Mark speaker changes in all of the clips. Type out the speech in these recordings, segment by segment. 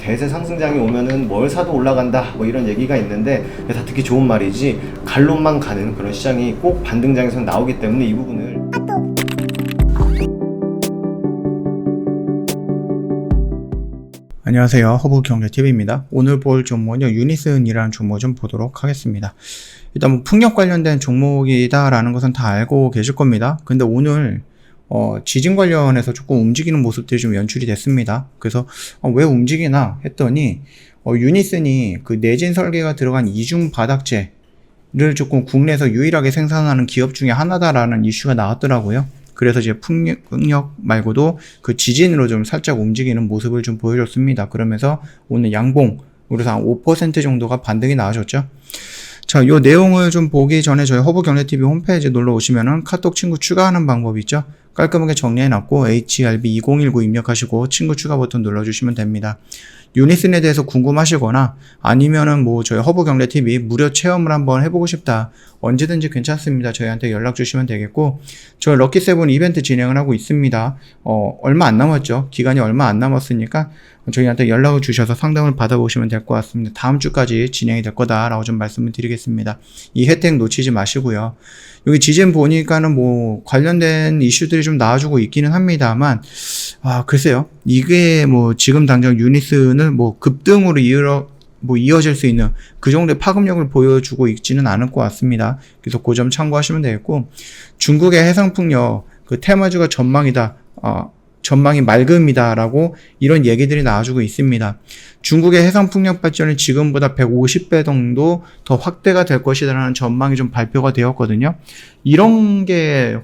Speaker 1: 대세 상승장이 오면은 뭘 사도 올라간다 뭐 이런 얘기가 있는데 다 듣기 좋은 말이지 갈론만 가는 그런 시장이 꼭 반등장에서 나오기 때문에 이 부분을
Speaker 2: 안녕하세요, 허브경제TV입니다. 오늘 볼 종목은요, 유니슨이라는 종목 좀 보도록 하겠습니다. 일단 뭐 풍력 관련된 종목이다라는 것은 다 알고 계실 겁니다. 근데 오늘 지진 관련해서 조금 움직이는 모습들이 좀 연출이 됐습니다. 그래서 왜 움직이나 했더니 유니슨이 그 내진 설계가 들어간 이중 바닥재를 조금 국내에서 유일하게 생산하는 기업 중에 하나다라는 이슈가 나왔더라고요. 그래서 이제 풍력 말고도 그 지진으로 좀 살짝 움직이는 모습을 좀 보여줬습니다. 그러면서 오늘 양봉으로 한 5% 정도가 반등이 나와줬죠. 자, 요 내용을 좀 보기 전에 저희 허브경제TV 홈페이지 놀러 오시면은 카톡 친구 추가하는 방법이 있죠. 깔끔하게 정리해놨고 HRB2019 입력하시고 친구 추가 버튼 눌러주시면 됩니다. 유니슨에 대해서 궁금하시거나 아니면은 뭐 저희 허브경제TV 무료 체험을 한번 해보고 싶다, 언제든지 괜찮습니다. 저희한테 연락 주시면 되겠고, 저희 럭키세븐 이벤트 진행을 하고 있습니다. 얼마 안 남았죠. 기간이 얼마 안 남았으니까 저희한테 연락을 주셔서 상담을 받아보시면 될 것 같습니다. 다음 주까지 진행이 될 거다라고 좀 말씀을 드리겠습니다. 이 혜택 놓치지 마시고요. 여기 지진 보니까는 뭐 관련된 이슈들이 좀 나와주고 있기는 합니다만, 글쎄요. 이게 뭐 지금 당장 유니슨을 뭐 급등으로 이어질 수 있는 그 정도의 파급력을 보여주고 있지는 않을 것 같습니다. 그래서 그 점 참고하시면 되겠고, 중국의 해상풍력 그 테마주가 전망이다, 전망이 맑음이다라고 이런 얘기들이 나와주고 있습니다. 중국의 해상풍력 발전이 지금보다 150배 정도 더 확대가 될 것이라는 전망이 좀 발표가 되었거든요. 이런 게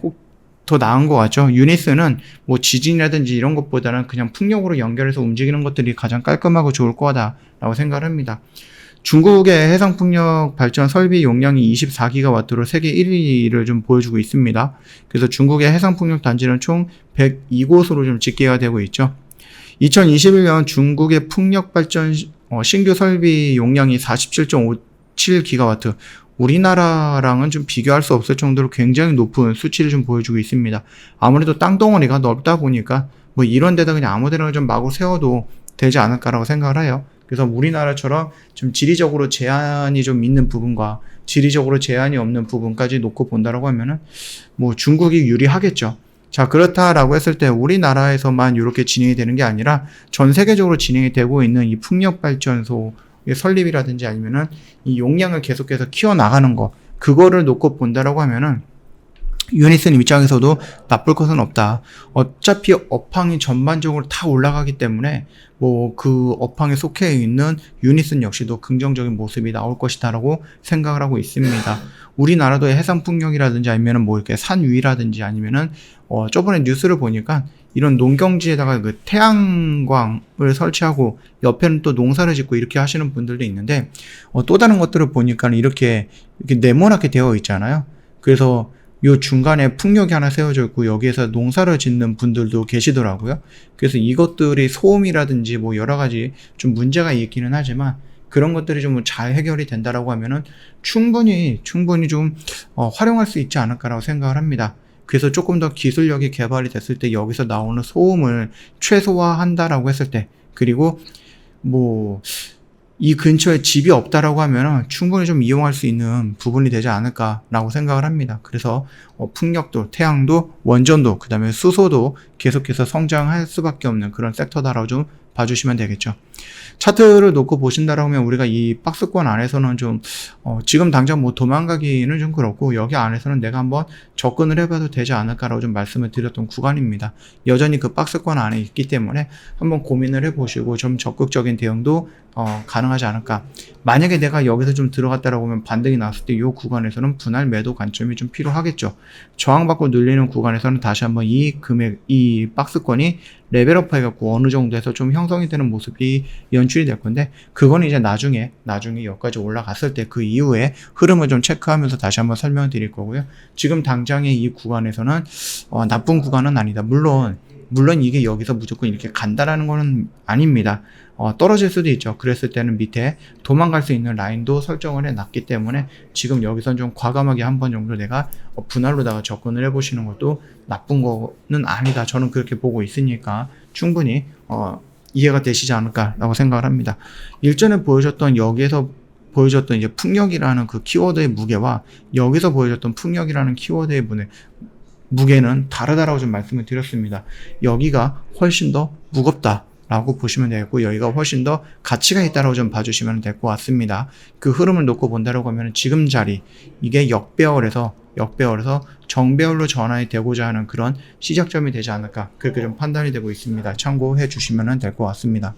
Speaker 2: 더 나은 것 같죠. 유니슨은 뭐 지진이라든지 이런 것보다는 그냥 풍력으로 연결해서 움직이는 것들이 가장 깔끔하고 좋을 거다라고 생각을 합니다. 중국의 해상풍력 발전 설비 용량이 24GW로 세계 1위를 좀 보여주고 있습니다. 그래서 중국의 해상풍력 단지는 총 102곳으로 좀 집계가 되고 있죠. 2021년 중국의 풍력 발전 신규 설비 용량이 47.57GW, 우리나라랑은 좀 비교할 수 없을 정도로 굉장히 높은 수치를 좀 보여주고 있습니다. 아무래도 땅덩어리가 넓다 보니까 뭐 이런 데다 그냥 아무 데나 좀 마구 세워도 되지 않을까라고 생각을 해요. 그래서 우리나라처럼 좀 지리적으로 제한이 좀 있는 부분과 지리적으로 제한이 없는 부분까지 놓고 본다라고 하면은 뭐 중국이 유리하겠죠. 자, 그렇다라고 했을 때 우리나라에서만 이렇게 진행이 되는 게 아니라 전 세계적으로 진행이 되고 있는 이 풍력발전소 설립이라든지 아니면은 이 용량을 계속해서 키워나가는 거, 그거를 놓고 본다라고 하면은 유니슨 입장에서도 나쁠 것은 없다. 어차피 업황이 전반적으로 다 올라가기 때문에 뭐 그 업황에 속해 있는 유니슨 역시도 긍정적인 모습이 나올 것이다라고 생각을 하고 있습니다. 우리나라도 해상풍력이라든지 아니면은 뭐 이렇게 산 위라든지 아니면은 저번에 뉴스를 보니까 이런 농경지에다가 그 태양광을 설치하고 옆에는 또 농사를 짓고 이렇게 하시는 분들도 있는데, 또 다른 것들을 보니까 이렇게 네모나게 되어 있잖아요. 그래서 요 중간에 풍력이 하나 세워져 있고 여기에서 농사를 짓는 분들도 계시더라고요. 그래서 이것들이 소음이라든지 뭐 여러 가지 좀 문제가 있기는 하지만 그런 것들이 좀 잘 해결이 된다라고 하면은 충분히 좀 활용할 수 있지 않을까라고 생각을 합니다. 그래서 조금 더 기술력이 개발이 됐을 때 여기서 나오는 소음을 최소화한다라고 했을 때, 그리고 뭐 이 근처에 집이 없다라고 하면 충분히 좀 이용할 수 있는 부분이 되지 않을까라고 생각을 합니다. 그래서 풍력도, 태양도, 원전도, 그 다음에 수소도 계속해서 성장할 수밖에 없는 그런 섹터다라고 좀 봐주시면 되겠죠. 차트를 놓고 보신다라고 하면 우리가 이 박스권 안에서는 좀 지금 당장 뭐 도망가기는 좀 그렇고, 여기 안에서는 내가 한번 접근을 해봐도 되지 않을까라고 좀 말씀을 드렸던 구간입니다. 여전히 그 박스권 안에 있기 때문에 한번 고민을 해보시고 좀 적극적인 대응도 가능하지 않을까. 만약에 내가 여기서 좀 들어갔다라고 하면 반등이 나왔을 때 이 구간에서는 분할 매도 관점이 좀 필요하겠죠. 저항받고 눌리는 구간에서는 다시 한번 이 박스권이 레벨업 해갖고 어느 정도에서 좀 형성이 되는 모습이 연출이 될 건데, 그건 이제 나중에 여기까지 올라갔을 때 그 이후에 흐름을 좀 체크하면서 다시 한번 설명을 드릴 거고요. 지금 당장의 이 구간에서는 나쁜 구간은 아니다. 물론 이게 여기서 무조건 이렇게 간다라는 거는 아닙니다. 떨어질 수도 있죠. 그랬을 때는 밑에 도망갈 수 있는 라인도 설정을 해놨기 때문에 지금 여기선 좀 과감하게 한 번 정도 내가 분할로다가 접근을 해보시는 것도 나쁜 거는 아니다. 저는 그렇게 보고 있으니까 충분히 이해가 되시지 않을까라고 생각을 합니다. 일전에 보여줬던 여기에서 보여줬던 이제 풍력이라는 그 키워드의 무게와 여기서 보여줬던 풍력이라는 키워드의 무게는 다르다라고 좀 말씀을 드렸습니다. 여기가 훨씬 더 무겁다라고 보시면 되겠고 여기가 훨씬 더 가치가 있다라고 좀 봐주시면 될 것 같습니다. 그 흐름을 놓고 본다라고 하면 지금 자리 이게 역배열에서 정배열로 전환이 되고자 하는 그런 시작점이 되지 않을까 그렇게 좀 판단이 되고 있습니다. 참고해 주시면 될 것 같습니다.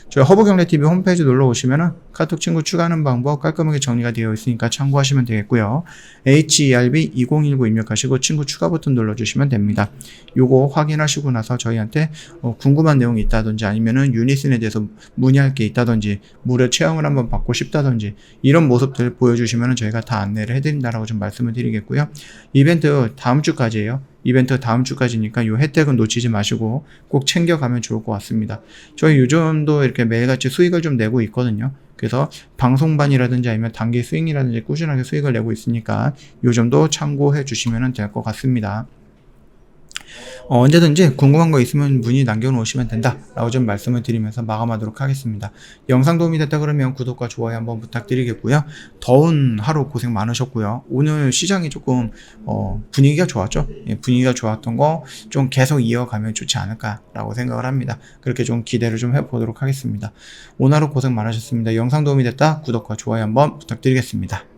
Speaker 2: 저희 허브경제TV 홈페이지 놀러 오시면은 카톡 친구 추가하는 방법 깔끔하게 정리가 되어 있으니까 참고하시면 되겠고요. HERB2019 입력하시고 친구 추가 버튼 눌러주시면 됩니다. 요거 확인하시고 나서 저희한테 궁금한 내용이 있다든지 아니면은 유니슨에 대해서 문의할 게 있다든지 무료 체험을 한번 받고 싶다든지 이런 모습들 보여주시면은 저희가 다 안내를 해드린다라고 좀 말씀을 드리겠고요. 이벤트 다음 주까지예요. 이벤트 다음 주까지니까 요 혜택은 놓치지 마시고 꼭 챙겨가면 좋을 것 같습니다. 저희 요즘도 이렇게 매일같이 수익을 좀 내고 있거든요. 그래서 방송반이라든지 아니면 단기 수익이라든지 꾸준하게 수익을 내고 있으니까 요 점도 참고해 주시면 될 것 같습니다. 언제든지 궁금한 거 있으면 문의 남겨놓으시면 된다 라고 좀 말씀을 드리면서 마감하도록 하겠습니다. 영상 도움이 됐다 그러면 구독과 좋아요 한번 부탁드리겠고요. 더운 하루 고생 많으셨고요. 오늘 시장이 조금 분위기가 좋았죠. 분위기가 좋았던 거 좀 계속 이어가면 좋지 않을까 라고 생각을 합니다. 그렇게 좀 기대를 좀 해보도록 하겠습니다. 오늘 하루 고생 많으셨습니다. 영상 도움이 됐다 구독과 좋아요 한번 부탁드리겠습니다.